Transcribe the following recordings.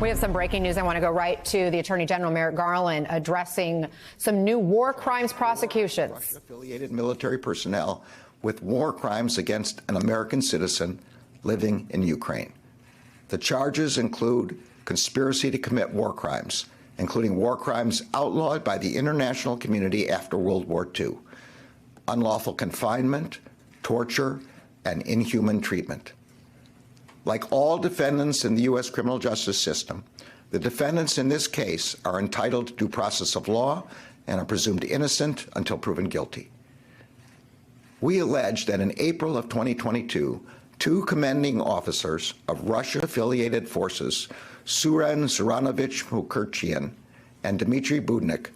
We have some breaking news. I want to go right to the Attorney General, Merrick Garland, addressing some new war crimes prosecutions. Russia-affiliated military personnel with war crimes against an American citizen living in Ukraine. The charges include conspiracy to commit war crimes, including war crimes outlawed by the international community after World War II, unlawful confinement, torture, and inhuman treatment. Like all defendants in the U.S. criminal justice system, the defendants in this case are entitled to due process of law and are presumed innocent until proven guilty. We allege that in April of 2022, two commanding officers of Russia-affiliated forces, Suren Suranovich Mukherjian and Dmitry Budnik,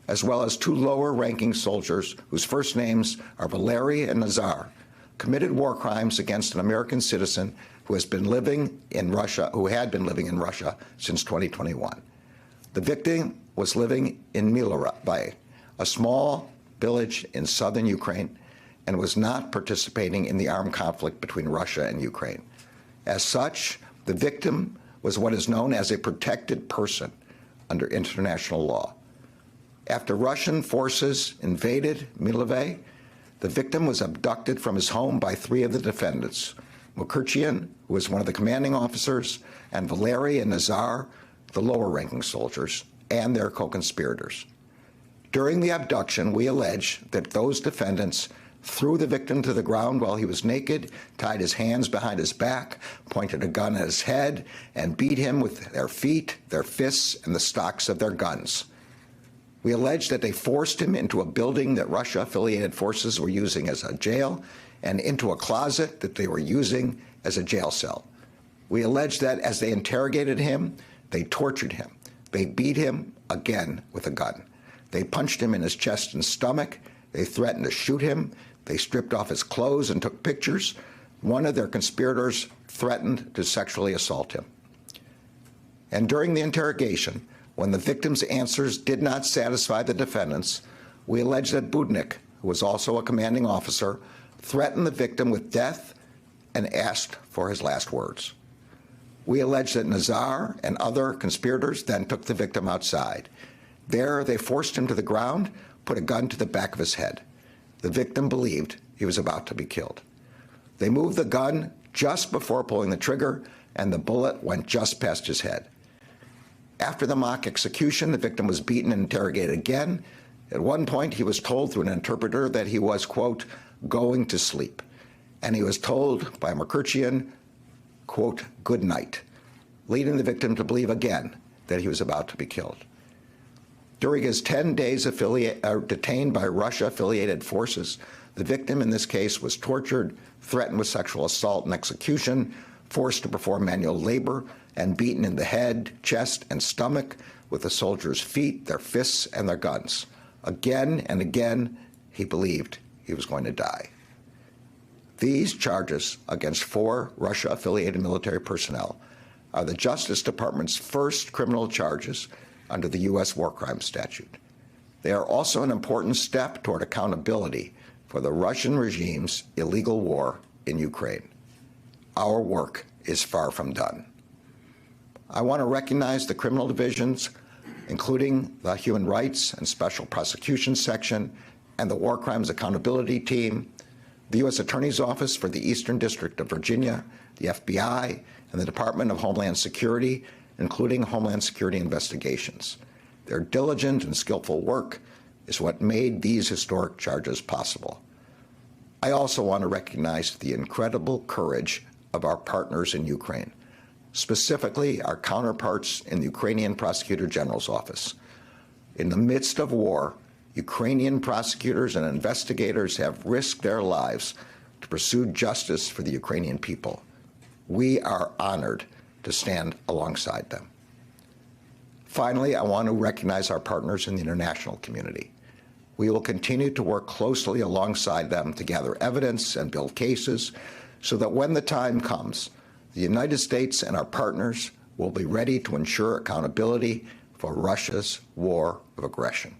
as well as two lower-ranking soldiers whose first names are Valery and Nazar, committed war crimes against an American citizen who had been living in Russia since 2021. The victim was living in Miloravye, a small village in southern Ukraine, and was not participating in the armed conflict between Russia and Ukraine. As such, the victim was what is known as a protected person under international law. After Russian forces invaded Miloravye, the victim was abducted from his home by three of the defendants, Mukherjian, who was one of the commanding officers, and Valery and Nazar, the lower-ranking soldiers, and their co-conspirators. During the abduction, we allege that those defendants threw the victim to the ground while he was naked, tied his hands behind his back, pointed a gun at his head, and beat him with their feet, their fists, and the stocks of their guns. We allege that they forced him into a building that Russia-affiliated forces were using as a jail and into a closet that they were using as a jail cell. We allege that as they interrogated him, they tortured him. They beat him again with a gun. They punched him in his chest and stomach. They threatened to shoot him. They stripped off his clothes and took pictures. One of their conspirators threatened to sexually assault him. And during the interrogation, when the victim's answers did not satisfy the defendants, we allege that Budnik, who was also a commanding officer, threatened the victim with death and asked for his last words. We allege that Nazar and other conspirators then took the victim outside. There, they forced him to the ground, put a gun to the back of his head. The victim believed he was about to be killed. They moved the gun just before pulling the trigger, and the bullet went just past his head. After the mock execution, the victim was beaten and interrogated again. At one point, he was told through an interpreter that he was, quote, going to sleep. And he was told by Mukherjian, quote, good night, leading the victim to believe again that he was about to be killed. During his 10 days detained by Russia-affiliated forces, the victim in this case was tortured, threatened with sexual assault and execution, forced to perform manual labor, and beaten in the head, chest, and stomach with the soldiers' feet, their fists, and their guns. Again and again, he believed he was going to die. These charges against 4 Russia-affiliated military personnel are the Justice Department's first criminal charges under the U.S. war crimes statute. They are also an important step toward accountability for the Russian regime's illegal war in Ukraine. Our work is far from done. I want to recognize the criminal divisions, including the Human Rights and Special Prosecutions Section and the War Crimes Accountability Team, the U.S. Attorney's Office for the Eastern District of Virginia, the FBI, and the Department of Homeland Security, including Homeland Security investigations. Their diligent and skillful work is what made these historic charges possible. I also want to recognize the incredible courage of our partners in Ukraine, specifically our counterparts in the Ukrainian Prosecutor General's office. In the midst of war, Ukrainian prosecutors and investigators have risked their lives to pursue justice for the Ukrainian people. We are honored to stand alongside them. Finally, I want to recognize our partners in the international community. We will continue to work closely alongside them to gather evidence and build cases so that when the time comes, the United States and our partners will be ready to ensure accountability for Russia's war of aggression.